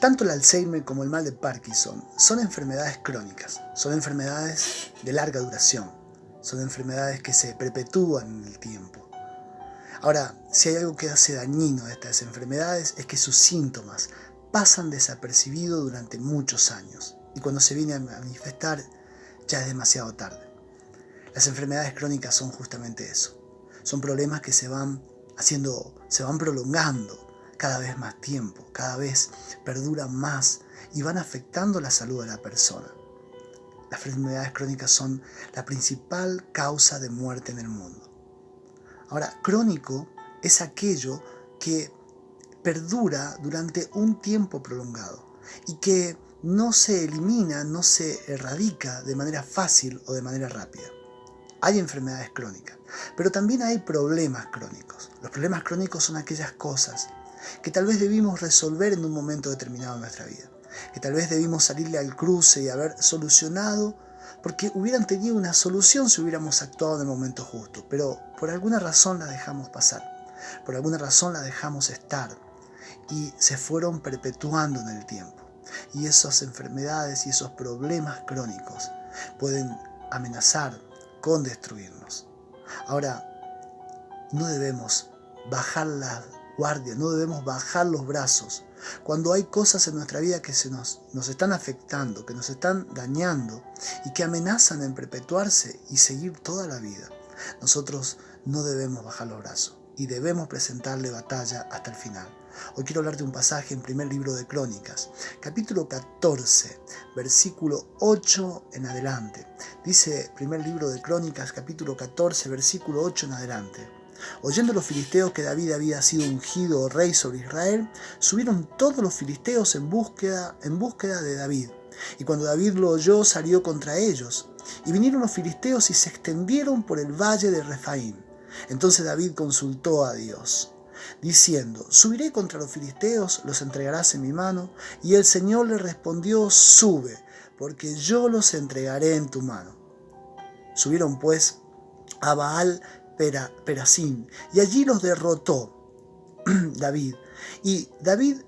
Tanto el Alzheimer como el mal de Parkinson son enfermedades crónicas, son enfermedades de larga duración, son enfermedades que se perpetúan en el tiempo. Ahora, si hay algo que hace dañino a estas enfermedades es que sus síntomas pasan desapercibidos durante muchos años y cuando se viene a manifestar ya es demasiado tarde. Las enfermedades crónicas son justamente eso, son problemas que se van prolongando cada vez más tiempo, cada vez perduran más y van afectando la salud de la persona. Las enfermedades crónicas son la principal causa de muerte en el mundo. Ahora, crónico es aquello que perdura durante un tiempo prolongado y que no se elimina, no se erradica de manera fácil o de manera rápida. Hay enfermedades crónicas, pero también hay problemas crónicos. Los problemas crónicos son aquellas cosas que tal vez debimos resolver en un momento determinado de nuestra vida, que tal vez debimos salirle al cruce y haber solucionado porque hubieran tenido una solución si hubiéramos actuado en el momento justo, pero por alguna razón la dejamos pasar, por alguna razón la dejamos estar y se fueron perpetuando en el tiempo. Y esas enfermedades y esos problemas crónicos pueden amenazar con destruirnos. Ahora, no debemos bajar la guardia, no debemos bajar los brazos cuando hay cosas en nuestra vida que nos están afectando, que nos están dañando y que amenazan en perpetuarse y seguir toda la vida. Nosotros no debemos bajar los brazos y debemos presentarle batalla hasta el final. Hoy quiero hablar de un pasaje en primer libro de Crónicas, capítulo 14, versículo 8 en adelante. Dice primer libro de Crónicas, capítulo 14, versículo 8 en adelante. Oyendo los filisteos que David había sido ungido rey sobre Israel, subieron todos los filisteos en búsqueda de David. Y cuando David lo oyó, salió contra ellos. Y vinieron los filisteos y se extendieron por el valle de Refaim. Entonces David consultó a Dios, diciendo: subiré contra los filisteos, los entregarás en mi mano. Y el Señor le respondió: sube, porque yo los entregaré en tu mano. Subieron pues a Baal Perasim, y allí los derrotó David. Y David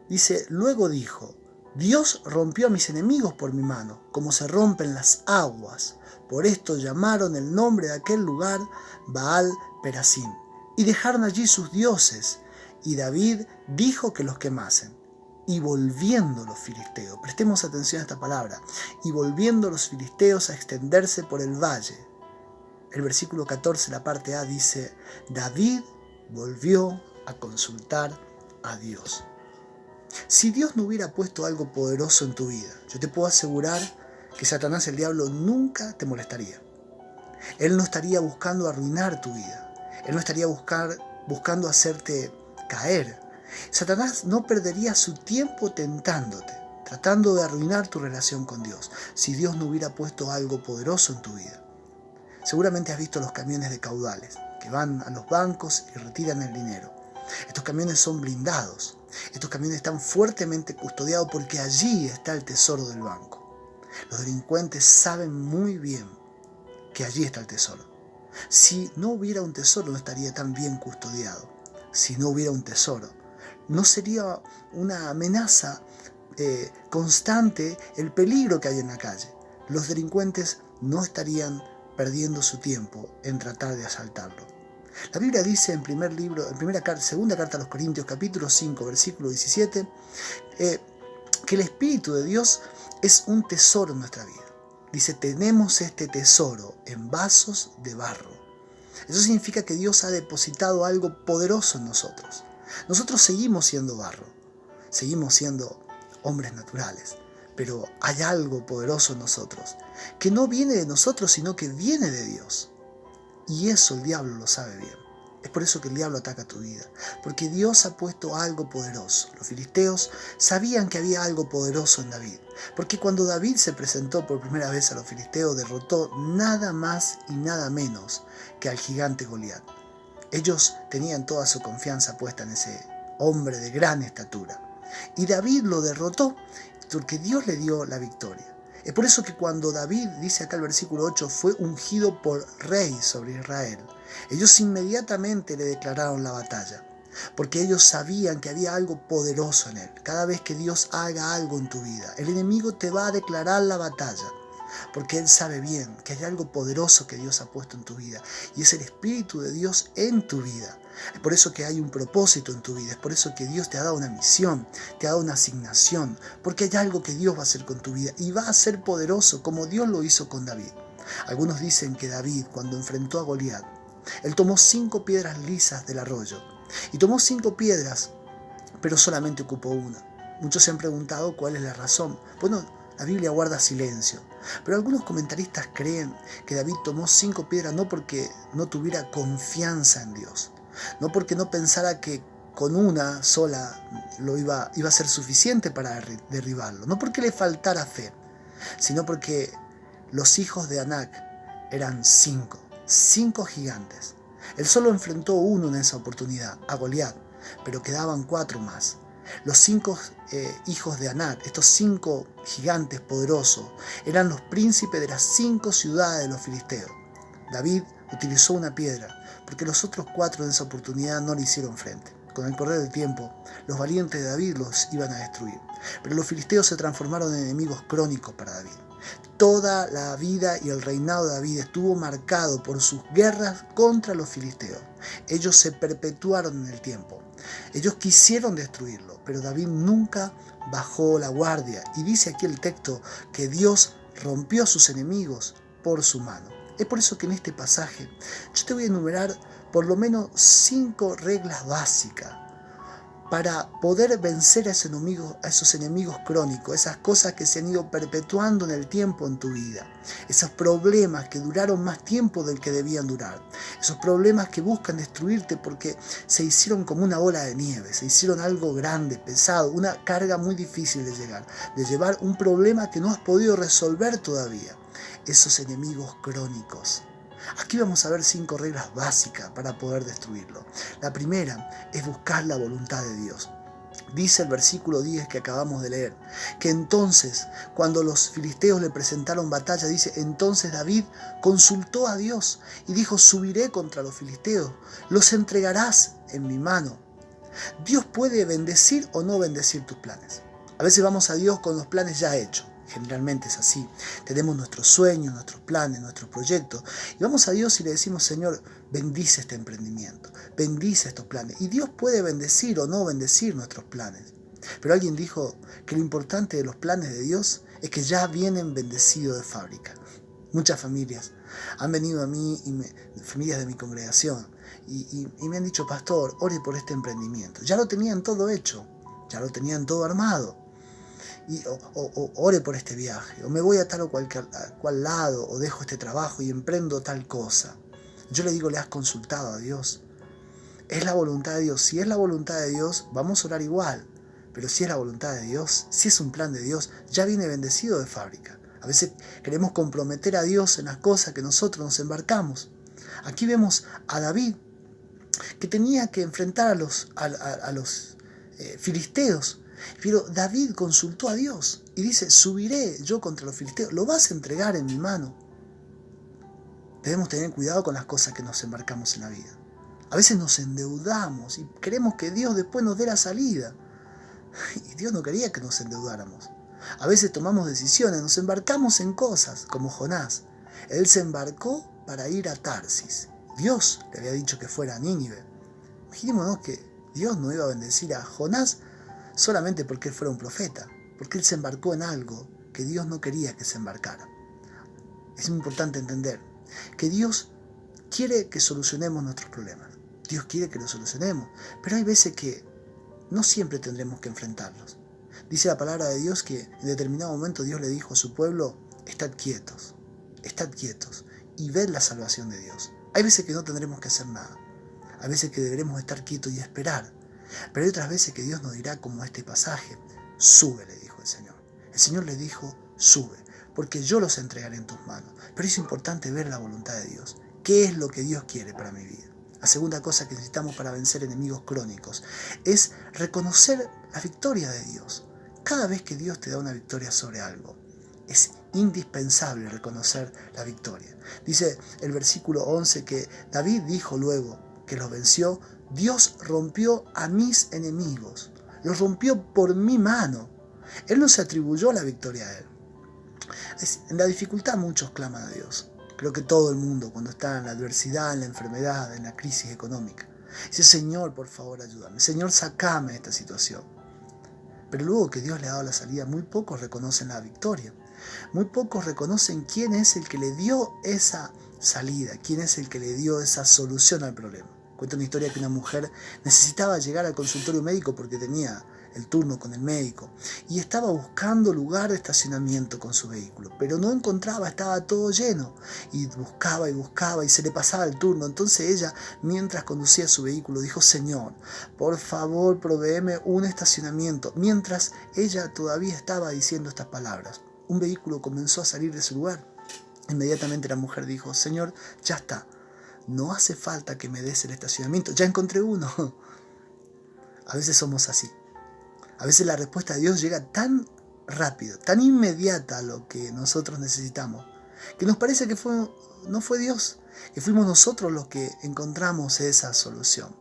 dice: luego dijo: Dios rompió a mis enemigos por mi mano, como se rompen las aguas. Por esto llamaron el nombre de aquel lugar Baal Perasim, y dejaron allí sus dioses. Y David dijo que los quemasen. Y volviendo los filisteos, prestemos atención a esta palabra, y volviendo los filisteos a extenderse por el valle. El versículo 14, la parte A, dice: David volvió a consultar a Dios. Si Dios no hubiera puesto algo poderoso en tu vida, yo te puedo asegurar que Satanás, el diablo, nunca te molestaría. Él no estaría buscando arruinar tu vida. Él no estaría buscando hacerte caer. Satanás no perdería su tiempo tentándote, tratando de arruinar tu relación con Dios, si Dios no hubiera puesto algo poderoso en tu vida. Seguramente has visto los camiones de caudales, que van a los bancos y retiran el dinero. Estos camiones son blindados. Estos camiones están fuertemente custodiados porque allí está el tesoro del banco. Los delincuentes saben muy bien que allí está el tesoro. Si no hubiera un tesoro, no estaría tan bien custodiado. Si no hubiera un tesoro, no sería una amenaza constante el peligro que hay en la calle. Los delincuentes no estarían perdiendo su tiempo en tratar de asaltarlo. La Biblia dice en segunda carta a los Corintios, capítulo 5, versículo 17, que el Espíritu de Dios es un tesoro en nuestra vida. Dice: tenemos este tesoro en vasos de barro. Eso significa que Dios ha depositado algo poderoso en nosotros. Nosotros seguimos siendo barro, seguimos siendo hombres naturales, pero hay algo poderoso en nosotros, que no viene de nosotros, sino que viene de Dios. Y eso el diablo lo sabe bien. Es por eso que el diablo ataca tu vida, porque Dios ha puesto algo poderoso. Los filisteos sabían que había algo poderoso en David, porque cuando David se presentó por primera vez a los filisteos, derrotó nada más y nada menos que al gigante Goliat. Ellos tenían toda su confianza puesta en ese hombre de gran estatura. Y David lo derrotó porque Dios le dio la victoria. Es por eso que cuando David, dice acá el versículo 8, fue ungido por rey sobre Israel, ellos inmediatamente le declararon la batalla. porque ellos sabían que había algo poderoso en él. Cada vez que Dios haga algo en tu vida, el enemigo te va a declarar la batalla, porque él sabe bien que hay algo poderoso que Dios ha puesto en tu vida, y es el Espíritu de Dios en tu vida. Es por eso que hay un propósito en tu vida, es por eso que Dios te ha dado una misión, te ha dado una asignación, porque hay algo que Dios va a hacer con tu vida, y va a ser poderoso como Dios lo hizo con David. Algunos dicen que David, cuando enfrentó a Goliat, él tomó 5 piedras lisas del arroyo, y tomó 5 piedras, pero solamente ocupó una. Muchos se han preguntado cuál es la razón. Bueno, la Biblia guarda silencio, pero algunos comentaristas creen que David tomó 5 piedras no porque no tuviera confianza en Dios, no porque no pensara que con una sola iba a ser suficiente para derribarlo, no porque le faltara fe, sino porque los hijos de Anac eran 5 gigantes. Él solo enfrentó uno en esa oportunidad, a Goliat, pero quedaban 4 más. Los 5 hijos de Anac, estos 5 gigantes poderosos, eran los príncipes de las 5 ciudades de los filisteos. David utilizó una piedra, porque los otros 4 en esa oportunidad no le hicieron frente. Con el correr del tiempo, los valientes de David los iban a destruir, pero los filisteos se transformaron en enemigos crónicos para David. Toda la vida y el reinado de David estuvo marcado por sus guerras contra los filisteos. Ellos se perpetuaron en el tiempo. Ellos quisieron destruirlo, pero David nunca bajó la guardia. Y dice aquí el texto que Dios rompió a sus enemigos por su mano. Es por eso que en este pasaje yo te voy a enumerar por lo menos 5 reglas básicas para poder vencer a esos enemigos crónicos, esas cosas que se han ido perpetuando en el tiempo en tu vida, esos problemas que duraron más tiempo del que debían durar, esos problemas que buscan destruirte porque se hicieron como una bola de nieve, se hicieron algo grande, pesado, una carga muy difícil de llevar un problema que no has podido resolver todavía, esos enemigos crónicos. Aquí vamos a ver 5 reglas básicas para poder destruirlo. La primera es buscar la voluntad de Dios. Dice el versículo 10 que acabamos de leer, que entonces, cuando los filisteos le presentaron batalla, dice, entonces David consultó a Dios y dijo, subiré contra los filisteos, los entregarás en mi mano. Dios puede bendecir o no bendecir tus planes. A veces vamos a Dios con los planes ya hechos. Generalmente es así. Tenemos nuestros sueños, nuestros planes, nuestros proyectos. Y vamos a Dios y le decimos, Señor, bendice este emprendimiento, bendice estos planes. Y Dios puede bendecir o no bendecir nuestros planes. Pero alguien dijo que lo importante de los planes de Dios es que ya vienen bendecidos de fábrica. Muchas familias han venido a mí, familias de mi congregación, y me han dicho, pastor, ore por este emprendimiento. Ya lo tenían todo hecho, ya lo tenían todo armado. O ore por este viaje, o me voy a tal o cual lado, o dejo este trabajo y emprendo tal cosa. Yo le digo, ¿le has consultado a Dios? ¿Es la voluntad de Dios? Si es la voluntad de Dios, vamos a orar igual. Pero si es la voluntad de Dios, si es un plan de Dios, ya viene bendecido de fábrica. A veces queremos comprometer a Dios en las cosas que nosotros nos embarcamos. Aquí vemos a David, que tenía que enfrentar a los filisteos. Pero David consultó a Dios y dice, subiré yo contra los filisteos, lo vas a entregar en mi mano. Debemos tener cuidado con las cosas que nos embarcamos en la vida. A veces nos endeudamos y queremos que Dios después nos dé la salida. Y Dios no quería que nos endeudáramos. A veces tomamos decisiones, nos embarcamos en cosas, como Jonás. Él se embarcó para ir a Tarsis. Dios le había dicho que fuera a Nínive. Imaginémonos que Dios no iba a bendecir a Jonás solamente porque él fuera un profeta, porque él se embarcó en algo que Dios no quería que se embarcara. Es muy importante entender que Dios quiere que solucionemos nuestros problemas. Dios quiere que los solucionemos, pero hay veces que no siempre tendremos que enfrentarlos. Dice la palabra de Dios que en determinado momento Dios le dijo a su pueblo, estad quietos y ved la salvación de Dios. Hay veces que no tendremos que hacer nada, hay veces que deberemos estar quietos y esperar. Pero hay otras veces que Dios nos dirá, como este pasaje, sube, le dijo el Señor. El Señor le dijo, sube, porque yo los entregaré en tus manos. Pero es importante ver la voluntad de Dios. ¿Qué es lo que Dios quiere para mi vida? La segunda cosa que necesitamos para vencer enemigos crónicos es reconocer la victoria de Dios. Cada vez que Dios te da una victoria sobre algo, es indispensable reconocer la victoria. Dice el versículo 11 que David dijo luego que los venció, Dios rompió a mis enemigos, los rompió por mi mano. Él no se atribuyó la victoria a él. En la dificultad muchos claman a Dios. Creo que todo el mundo, cuando está en la adversidad, en la enfermedad, en la crisis económica, dice: Señor, por favor, ayúdame. Señor, sacame de esta situación. Pero luego que Dios le ha dado la salida, muy pocos reconocen la victoria. Muy pocos reconocen quién es el que le dio esa salida, quién es el que le dio esa solución al problema. Cuenta una historia que una mujer necesitaba llegar al consultorio médico porque tenía el turno con el médico y estaba buscando lugar de estacionamiento con su vehículo, pero no encontraba, estaba todo lleno y buscaba y se le pasaba el turno. Entonces ella, mientras conducía su vehículo, dijo: Señor, por favor, provéeme un estacionamiento. Mientras ella todavía estaba diciendo estas palabras, un vehículo comenzó a salir de su lugar. Inmediatamente la mujer dijo: Señor, ya está, no hace falta que me des el estacionamiento, ya encontré uno. A veces somos así. A veces la respuesta de Dios llega tan rápido, tan inmediata a lo que nosotros necesitamos, que nos parece que no fue Dios, que fuimos nosotros los que encontramos esa solución.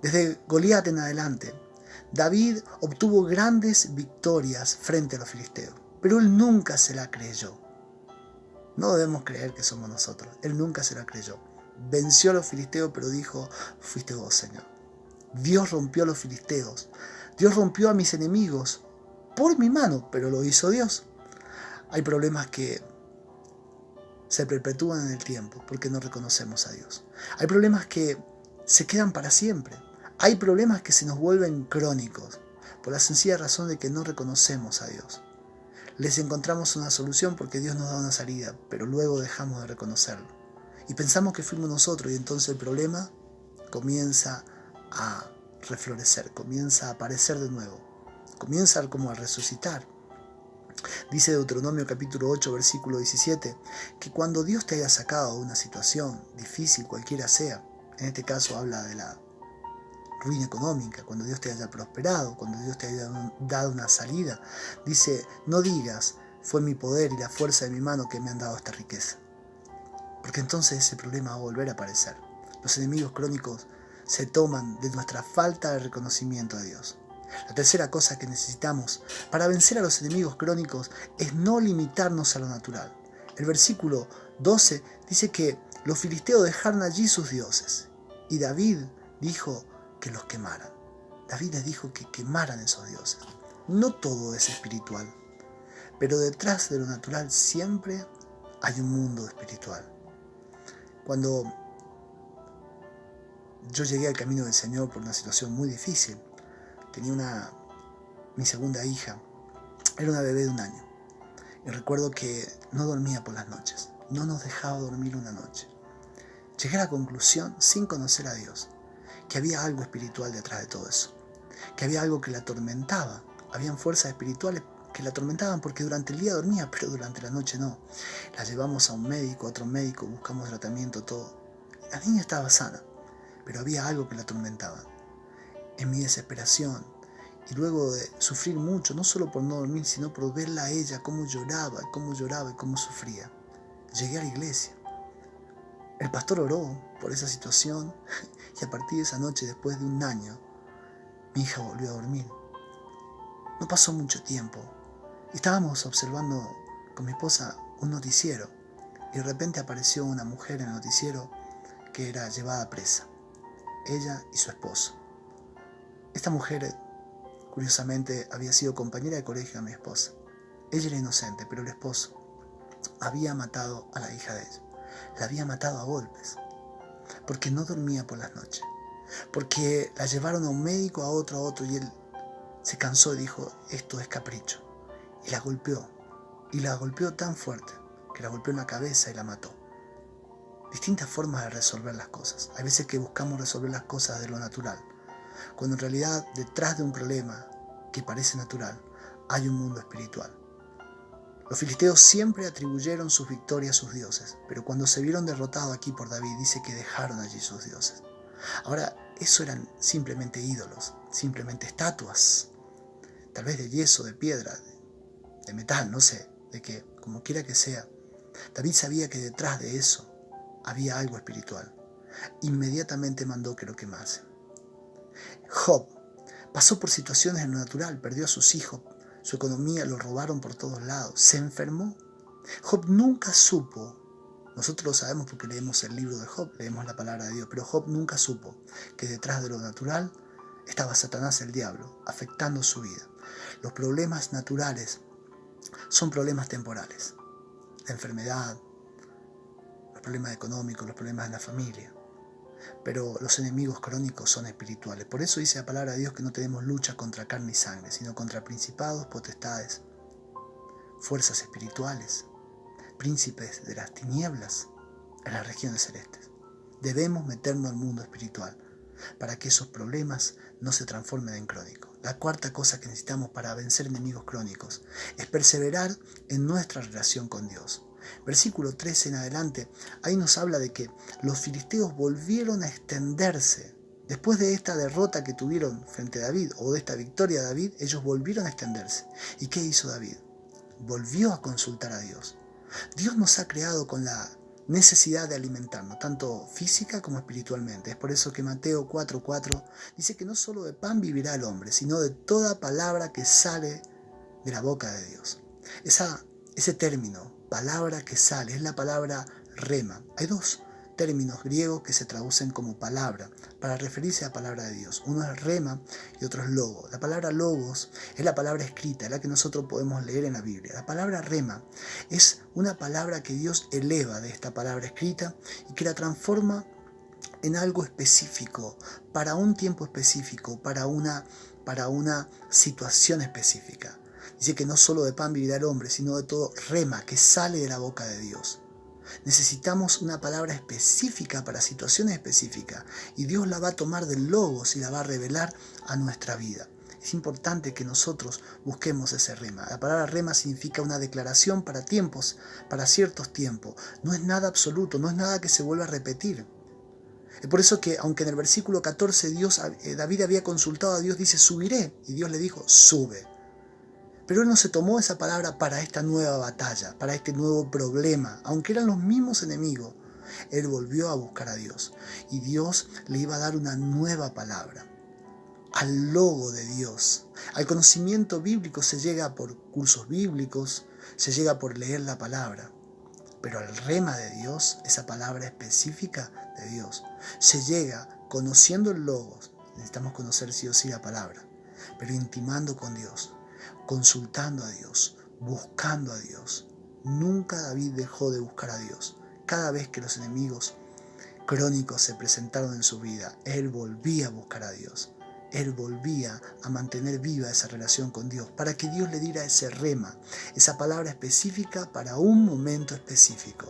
Desde Goliat en adelante, David obtuvo grandes victorias frente a los filisteos, pero él nunca se la creyó. No debemos creer que somos nosotros. Él nunca se la creyó. Venció a los filisteos, pero dijo: fuiste vos, Señor. Dios rompió a los filisteos. Dios rompió a mis enemigos por mi mano, pero lo hizo Dios. Hay problemas que se perpetúan en el tiempo porque no reconocemos a Dios. Hay problemas que se quedan para siempre. Hay problemas que se nos vuelven crónicos por la sencilla razón de que no reconocemos a Dios. Les encontramos una solución porque Dios nos da una salida, pero luego dejamos de reconocerlo. Y pensamos que fuimos nosotros y entonces el problema comienza a reflorecer, comienza a aparecer de nuevo, comienza como a resucitar. Dice Deuteronomio capítulo 8, versículo 17, que cuando Dios te haya sacado de una situación difícil, cualquiera sea, en este caso habla de la ruina económica, cuando Dios te haya prosperado, cuando Dios te haya dado una salida, dice: no digas, fue mi poder y la fuerza de mi mano que me han dado esta riqueza. Porque entonces ese problema va a volver a aparecer. Los enemigos crónicos se toman de nuestra falta de reconocimiento de Dios. La tercera cosa que necesitamos para vencer a los enemigos crónicos es no limitarnos a lo natural. El versículo 12 dice que los filisteos dejaron allí sus dioses y David dijo que los quemaran. David les dijo que quemaran esos dioses. No todo es espiritual, pero detrás de lo natural siempre hay un mundo espiritual. Cuando yo llegué al camino del Señor por una situación muy difícil, tenía mi segunda hija, era una bebé de 1 año, y recuerdo que no dormía por las noches, no nos dejaba dormir una noche. Llegué a la conclusión, sin conocer a Dios, que había algo espiritual detrás de todo eso, que había algo que la atormentaba, habían fuerzas espirituales que la atormentaban porque durante el día dormía, pero durante la noche no. La llevamos a un médico, a otro médico, buscamos tratamiento, todo. La niña estaba sana, pero había algo que la atormentaba. En mi desesperación, y luego de sufrir mucho, no solo por no dormir, sino por verla a ella, cómo lloraba y cómo sufría, llegué a la iglesia. El pastor oró por esa situación y a partir de esa noche, después de 1 año, mi hija volvió a dormir. No pasó mucho tiempo. Estábamos observando con mi esposa un noticiero y de repente apareció una mujer en el noticiero que era llevada presa, ella y su esposo. Esta mujer, curiosamente, había sido compañera de colegio de mi esposa. Ella era inocente, pero el esposo había matado a la hija de ella. La había matado a golpes, porque no dormía por las noches, porque la llevaron a un médico, a otro, y él se cansó y dijo: esto es capricho. Y la golpeó tan fuerte que la golpeó en la cabeza y la mató. Distintas formas de resolver las cosas. Hay veces que buscamos resolver las cosas de lo natural, cuando en realidad detrás de un problema que parece natural hay un mundo espiritual. Los filisteos siempre atribuyeron sus victorias a sus dioses, pero cuando se vieron derrotados aquí por David, dice que dejaron allí sus dioses. Ahora, eso eran simplemente ídolos, simplemente estatuas, tal vez de yeso, de piedra, de metal, no sé, de qué, como quiera que sea. David sabía que detrás de eso había algo espiritual. inmediatamente mandó que lo quemasen. Job pasó por situaciones en lo natural, perdió a sus hijos, su economía lo robaron por todos lados, se enfermó. Job nunca supo, nosotros lo sabemos porque leemos el libro de Job, leemos la palabra de Dios, pero Job nunca supo que detrás de lo natural estaba Satanás, el diablo, afectando su vida. Los problemas naturales son problemas temporales. La enfermedad, los problemas económicos, los problemas en la familia. Pero los enemigos crónicos son espirituales. Por eso dice la palabra de Dios que no tenemos lucha contra carne y sangre, sino contra principados, potestades, fuerzas espirituales, príncipes de las tinieblas en las regiones celestes. Debemos meternos al mundo espiritual para que esos problemas no se transformen en crónicos. La cuarta cosa que necesitamos para vencer enemigos crónicos es perseverar en nuestra relación con Dios. Versículo 13 en adelante, ahí nos habla de que los filisteos volvieron a extenderse. Después de esta derrota que tuvieron frente a David, o de esta victoria de David, ellos volvieron a extenderse. ¿Y qué hizo David? Volvió a consultar a Dios. Dios nos ha creado con la necesidad de alimentarnos, tanto física como espiritualmente. Es por eso que Mateo 4:4 dice que no solo de pan vivirá el hombre, sino de toda palabra que sale de la boca de Dios. Ese término, palabra que sale, es la palabra rema. Hay dos términos griegos que se traducen como palabra para referirse a la palabra de Dios. Uno es rema y otro es logos. La palabra logos es la palabra escrita, la que nosotros podemos leer en la Biblia. La palabra rema es una palabra que Dios eleva de esta palabra escrita y que la transforma en algo específico, para un tiempo específico, para una situación específica. Dice que no solo de pan vivirá el hombre, sino de todo rema que sale de la boca de Dios. Necesitamos una palabra específica para situaciones específicas y Dios la va a tomar del logos y la va a revelar a nuestra vida. Es importante que nosotros busquemos ese rema. La palabra rema significa una declaración para tiempos, para ciertos tiempos. No es nada absoluto, no es nada que se vuelva a repetir. Es por eso que, aunque en el versículo 14 David había consultado a Dios, dice subiré, y Dios le dijo sube. Pero él no se tomó esa palabra para esta nueva batalla, para este nuevo problema. Aunque eran los mismos enemigos, él volvió a buscar a Dios. Y Dios le iba a dar una nueva palabra. Al logo de Dios. Al conocimiento bíblico se llega por cursos bíblicos, se llega por leer la palabra. Pero al rema de Dios, esa palabra específica de Dios, se llega conociendo el logos. Necesitamos conocer sí o sí la palabra, pero intimando con Dios. Consultando a Dios, buscando a Dios. Nunca David dejó de buscar a Dios. Cada vez que los enemigos crónicos se presentaron en su vida, él volvía a buscar a Dios. Él volvía a mantener viva esa relación con Dios, para que Dios le diera ese rema, esa palabra específica para un momento específico.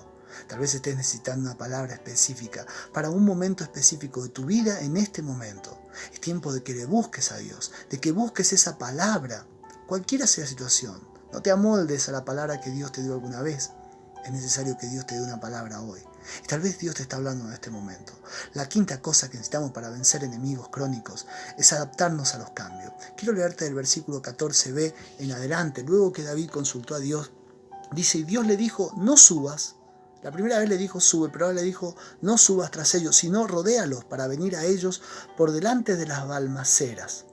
Tal vez estés necesitando una palabra específica para un momento específico de tu vida en este momento. Es tiempo de que le busques a Dios, de que busques esa palabra. Cualquiera sea la situación, no te amoldes a la palabra que Dios te dio alguna vez. Es necesario que Dios te dé una palabra hoy. Y tal vez Dios te está hablando en este momento. La quinta cosa que necesitamos para vencer enemigos crónicos es adaptarnos a los cambios. Quiero leerte del versículo 14b en adelante. Luego que David consultó a Dios, dice, y Dios le dijo, no subas. La primera vez le dijo sube, pero ahora le dijo, no subas tras ellos, sino rodéalos para venir a ellos por delante de las balsameras.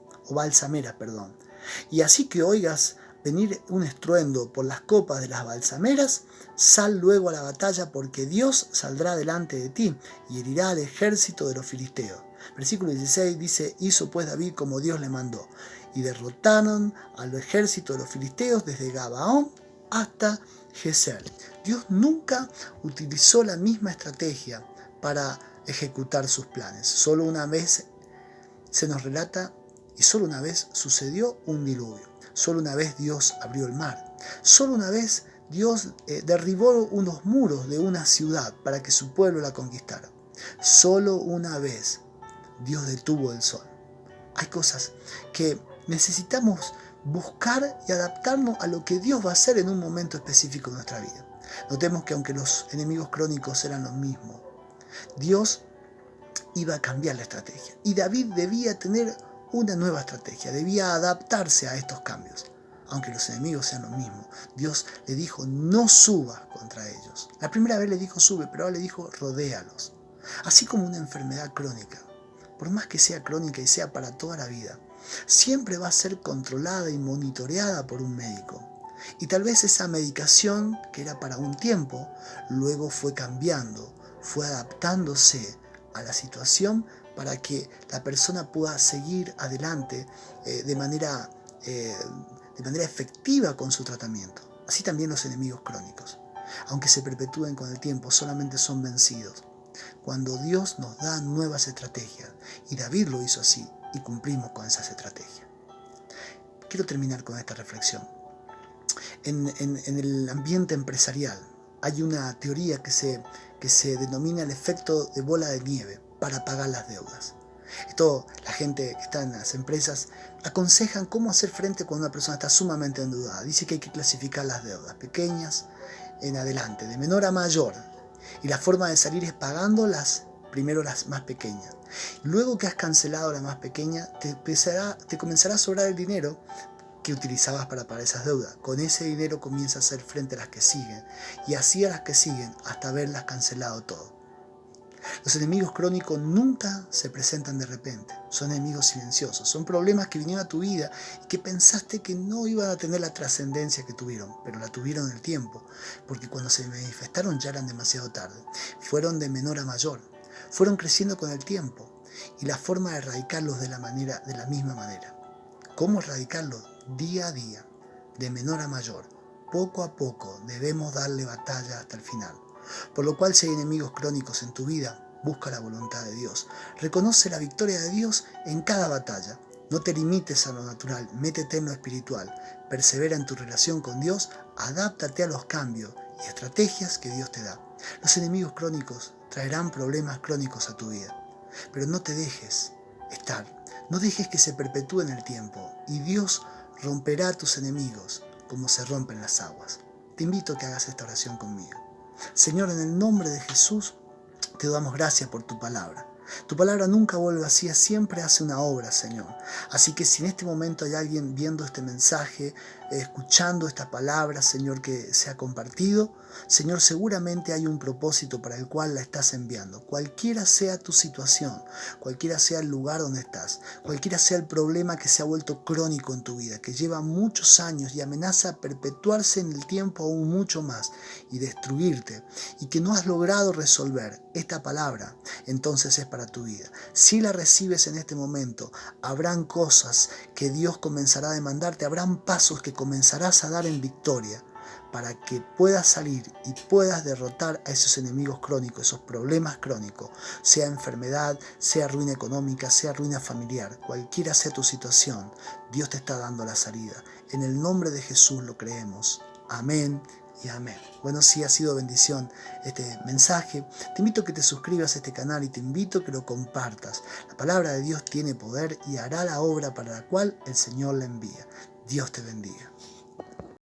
Y así que oigas venir un estruendo por las copas de las balsameras, sal luego a la batalla, porque Dios saldrá delante de ti y herirá al ejército de los filisteos. Versículo 16 dice, hizo pues David como Dios le mandó, y derrotaron al ejército de los filisteos desde Gabaón hasta Geser. Dios nunca utilizó la misma estrategia para ejecutar sus planes. Solo una vez se nos relata y solo una vez sucedió un diluvio. Solo una vez Dios abrió el mar. Solo una vez Dios derribó unos muros de una ciudad para que su pueblo la conquistara. Solo una vez Dios detuvo el sol. Hay cosas que necesitamos buscar y adaptarnos a lo que Dios va a hacer en un momento específico de nuestra vida. Notemos que aunque los enemigos crónicos eran los mismos, Dios iba a cambiar la estrategia. Y David debía tener una nueva estrategia, debía adaptarse a estos cambios. Aunque los enemigos sean los mismos, Dios le dijo, no subas contra ellos. La primera vez le dijo sube, pero ahora le dijo, rodéalos. Así como una enfermedad crónica, por más que sea crónica y sea para toda la vida, siempre va a ser controlada y monitoreada por un médico. Y tal vez esa medicación, que era para un tiempo, luego fue cambiando, fue adaptándose a la situación para que la persona pueda seguir adelante de manera efectiva con su tratamiento. Así también los enemigos crónicos, aunque se perpetúen con el tiempo, solamente son vencidos cuando Dios nos da nuevas estrategias. Y David lo hizo así y cumplimos con esas estrategias. Quiero terminar con esta reflexión. En el ambiente empresarial hay una teoría que se denomina el efecto de bola de nieve para pagar las deudas. La gente que está en las empresas aconsejan cómo hacer frente cuando una persona está sumamente endeudada. Dice que hay que clasificar las deudas pequeñas en adelante, de menor a mayor. Y la forma de salir es pagando primero las más pequeñas. Luego que has cancelado la más pequeña, te comenzará a sobrar el dinero que utilizabas para pagar esas deudas. Con ese dinero comienza a hacer frente a las que siguen, y así a las que siguen hasta haberlas cancelado todo. Los enemigos crónicos nunca se presentan de repente, son enemigos silenciosos, son problemas que vinieron a tu vida y que pensaste que no iban a tener la trascendencia que tuvieron, pero la tuvieron en el tiempo, porque cuando se manifestaron ya eran demasiado tarde. Fueron de menor a mayor, fueron creciendo con el tiempo, y la forma de erradicarlos de la misma manera. ¿Cómo erradicarlos? Día a día, de menor a mayor, poco a poco debemos darle batalla hasta el final. Por lo cual, si hay enemigos crónicos en tu vida, busca la voluntad de Dios. Reconoce la victoria de Dios en cada batalla. No te limites a lo natural, métete en lo espiritual. Persevera en tu relación con Dios, adáptate a los cambios y estrategias que Dios te da. Los enemigos crónicos traerán problemas crónicos a tu vida, pero no te dejes estar. No dejes que se perpetúe en el tiempo, y Dios romperá a tus enemigos como se rompen las aguas. Te invito a que hagas esta oración conmigo. Señor, en el nombre de Jesús, te damos gracias por tu palabra. Tu palabra nunca vuelve vacía, siempre hace una obra, Señor. Así que si en este momento hay alguien viendo este mensaje, escuchando esta palabra, Señor, que se ha compartido, Señor, seguramente hay un propósito para el cual la estás enviando. Cualquiera sea tu situación, cualquiera sea el lugar donde estás, cualquiera sea el problema que se ha vuelto crónico en tu vida, que lleva muchos años y amenaza a perpetuarse en el tiempo aún mucho más y destruirte, y que no has logrado resolver, esta palabra entonces es para tu vida. Si la recibes en este momento, habrán cosas que Dios comenzará a demandarte, habrán pasos que comenzarás a dar en victoria, para que puedas salir y puedas derrotar a esos enemigos crónicos, esos problemas crónicos, sea enfermedad, sea ruina económica, sea ruina familiar, cualquiera sea tu situación, Dios te está dando la salida. En el nombre de Jesús lo creemos. Amén y amén. Bueno, si ha sido bendición este mensaje, te invito a que te suscribas a este canal y te invito a que lo compartas. La palabra de Dios tiene poder y hará la obra para la cual el Señor la envía. Dios te bendiga.